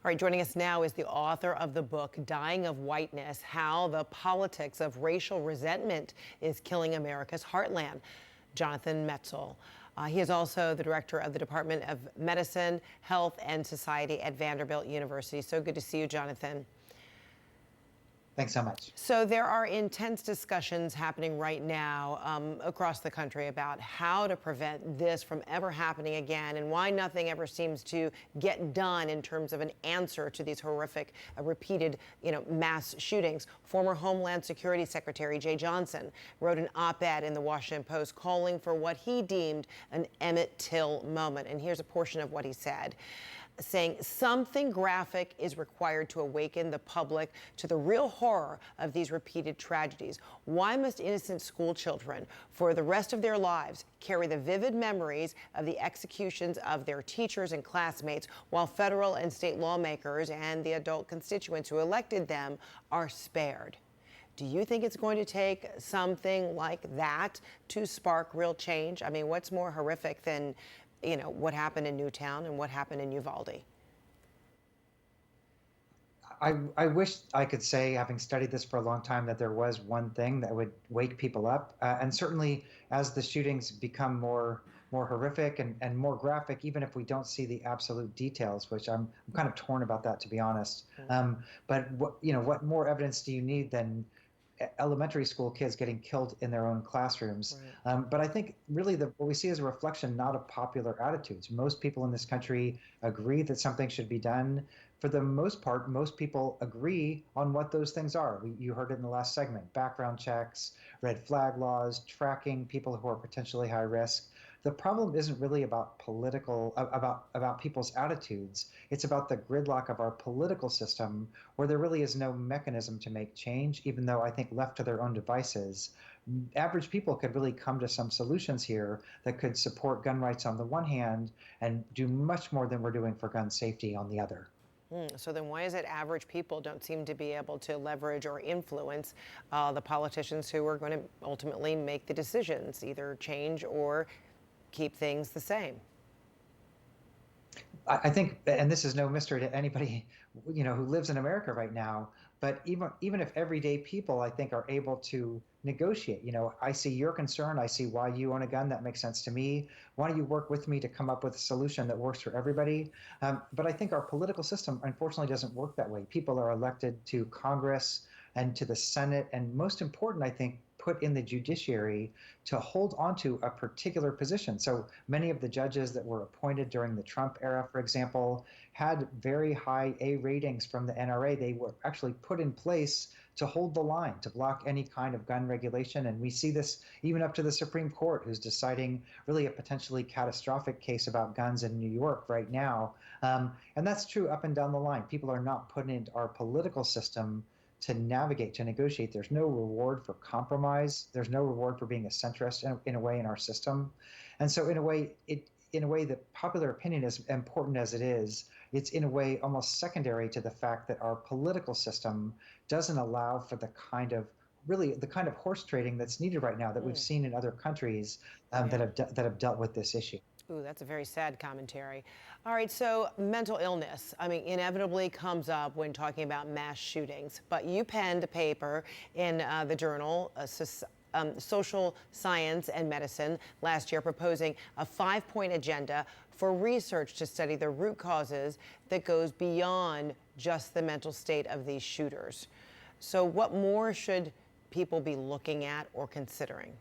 right, joining us now is the author of the book, Dying of Whiteness, How the Politics of Racial Resentment is Killing America's Heartland, Jonathan Metzl. He is also the director of the Department of Medicine, Health, and Society at Vanderbilt University. So good to see you, Jonathan. Thanks so much. So there are intense discussions happening right now across the country about how to prevent this from ever happening again, and why nothing ever seems to get done in terms of an answer to these horrific, repeated, mass shootings. Former Homeland Security Secretary Jay Johnson wrote an op-ed in the Washington Post calling for what he deemed an Emmett Till moment. And here's a portion of what he said, saying something graphic is required to awaken the public to the real horror of these repeated tragedies. Why must innocent school children, for the rest of their lives, carry the vivid memories of the executions of their teachers and classmates, while federal and state lawmakers and the adult constituents who elected them are spared? Do you think it's going to take something like that to spark real change? I mean, what's more horrific than what happened in Newtown and what happened in Uvalde? I wish I could say, having studied this for a long time, that there was one thing that would wake people up. And certainly as the shootings become more horrific and more graphic, even if we don't see the absolute details, which I'm kind of torn about that, to be honest. But what more evidence do you need than elementary school kids getting killed in their own classrooms? Right. But I think really what we see is a reflection not of popular attitudes. Most people in this country agree that something should be done. For the most part, most people agree on what those things are. You heard it in the last segment: background checks, red flag laws, tracking people who are potentially high risk. The problem isn't really about about people's attitudes. It's about the gridlock of our political system, where there really is no mechanism to make change, even though I think left to their own devices, average people could really come to some solutions here that could support gun rights on the one hand and do much more than we're doing for gun safety on the other. So then why is it average people don't seem to be able to leverage or influence the politicians who are going to ultimately make the decisions, either change or keep things the same? I think, and this is no mystery to anybody, who lives in America right now, but even if everyday people, I think, are able to negotiate, I see your concern, I see why you own a gun, that makes sense to me. Why don't you work with me to come up with a solution that works for everybody? But I think our political system, unfortunately, doesn't work that way. People are elected to Congress and to the Senate, and most important, I think, put in the judiciary to hold onto a particular position. So many of the judges that were appointed during the Trump era, for example, had very high A ratings from the NRA. They were actually put in place to hold the line, to block any kind of gun regulation. And we see this even up to the Supreme Court, who's deciding really a potentially catastrophic case about guns in New York right now. And that's true up and down the line. People are not put into our political system to navigate, to negotiate. There's no reward for compromise. There's no reward for being a centrist in a way in our system. And so in a way, that popular opinion, as important as it is, it's in a way almost secondary to the fact that our political system doesn't allow for the kind of horse trading that's needed right now that we've seen in other countries that have dealt with this issue. Ooh, that's a very sad commentary. All right, so mental illness, inevitably comes up when talking about mass shootings. But you penned a paper in the journal Social Science and Medicine last year proposing a 5-point agenda for research to study the root causes that goes beyond just the mental state of these shooters. So what more should people be looking at or considering?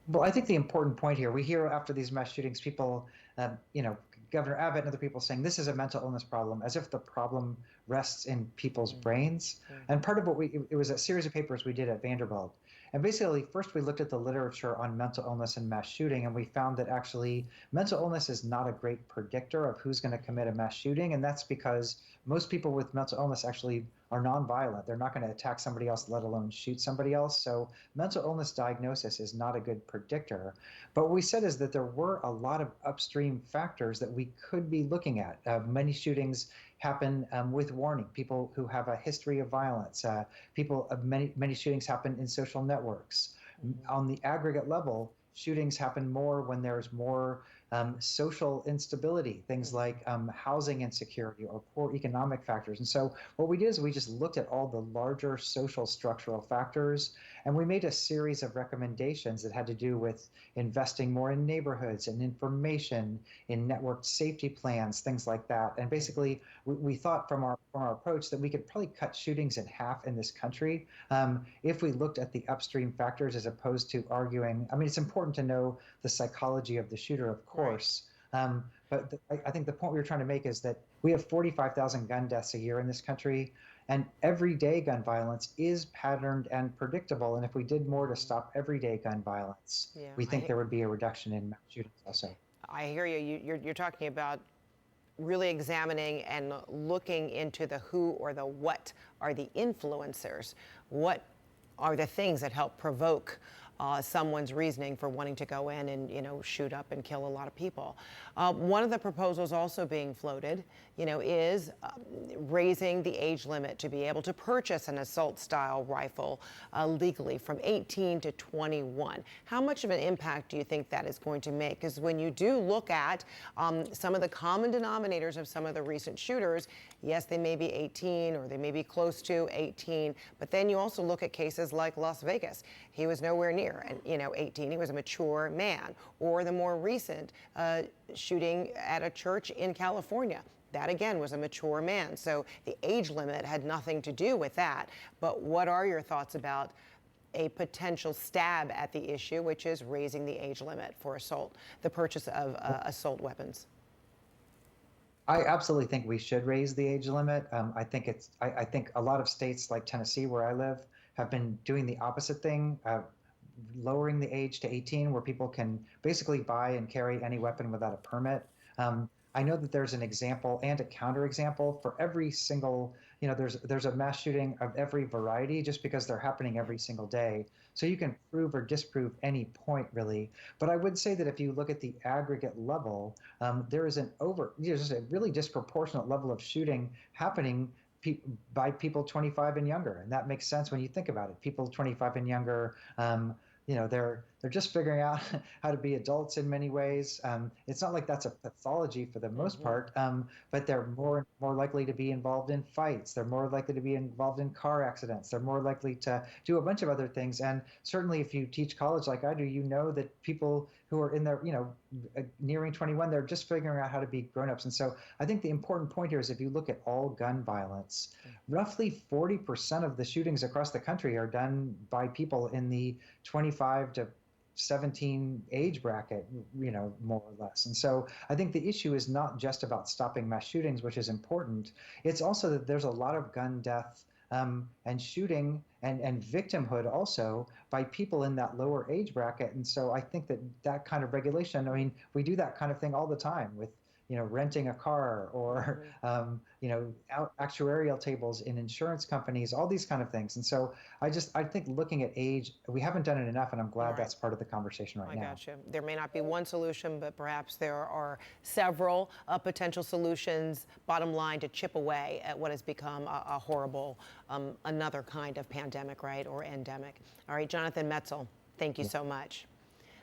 Well, I think the important point here, we hear after these mass shootings, people, Governor Abbott and other people saying this is a mental illness problem, as if the problem rests in people's brains. And part of it was a series of papers we did at Vanderbilt. And basically, first we looked at the literature on mental illness and mass shooting, and we found that actually mental illness is not a great predictor of who's going to commit a mass shooting. And that's because most people with mental illness actually are nonviolent. They're not going to attack somebody else, let alone shoot somebody else. So mental illness diagnosis is not a good predictor. But what we said is that there were a lot of upstream factors that we could be looking at. Many shootings happen with warning. People who have a history of violence. Many shootings happen in social networks. On the aggregate level, shootings happen more when there's more social instability, things like housing insecurity or poor economic factors. And so what we did is we just looked at all the larger social structural factors, and we made a series of recommendations that had to do with investing more in neighborhoods and information, in networked safety plans, things like that. And basically, we thought from our approach that we could probably cut shootings in half in this country if we looked at the upstream factors as opposed to arguing. I mean, it's important to know the psychology of the shooter, of course. But I think the point we were trying to make is that we have 45,000 gun deaths a year in this country, and everyday gun violence is patterned and predictable. And if we did more to stop everyday gun violence, Yeah, we think there would be a reduction in mass shootings also. I hear you. You're talking about really examining and looking into the who or the what are the influencers. What are the things that help provoke someone's reasoning for wanting to go in and, shoot up and kill a lot of people. One of the proposals also being floated, is raising the age limit to be able to purchase an assault-style rifle legally from 18 to 21. How much of an impact do you think that is going to make? Because when you do look at some of the common denominators of some of the recent shooters, yes, they may be 18 or they may be close to 18, but then you also look at cases like Las Vegas. He was nowhere near, 18. He was a mature man. Or the more recent shooting at a church in California. That, again, was a mature man. So the age limit had nothing to do with that. But what are your thoughts about a potential stab at the issue, which is raising the age limit for assault, the purchase of assault weapons? I absolutely think we should raise the age limit. I think a lot of states like Tennessee, where I live, have been doing the opposite thing, lowering the age to 18, where people can basically buy and carry any weapon without a permit. I know that there's an example and a counterexample for every single, there's a mass shooting of every variety just because they're happening every single day. So you can prove or disprove any point really. But I would say that if you look at the aggregate level, there's a really disproportionate level of shooting happening by people 25 and younger, and that makes sense when you think about it. People 25 and younger, they're just figuring out how to be adults in many ways. It's not like that's a pathology for the most part, but they're more likely to be involved in fights. They're more likely to be involved in car accidents. They're more likely to do a bunch of other things. And certainly, if you teach college like I do, you know that people who are in their, nearing 21, they're just figuring out how to be grown-ups. And so I think the important point here is if you look at all gun violence, roughly 40% of the shootings across the country are done by people in the 25 to 17 age bracket, more or less. And so I think the issue is not just about stopping mass shootings, which is important. It's also that there's a lot of gun death and shooting and victimhood also by people in that lower age bracket. And so I think that kind of regulation, we do that kind of thing all the time with, renting a car or, actuarial tables in insurance companies, all these kind of things. And so I think looking at age, we haven't done it enough, and I'm glad that's part of the conversation right now. I got you. There may not be one solution, but perhaps there are several potential solutions, bottom line, to chip away at what has become a horrible, another kind of pandemic, right, or endemic. All right, Jonathan Metzl, thank you so much.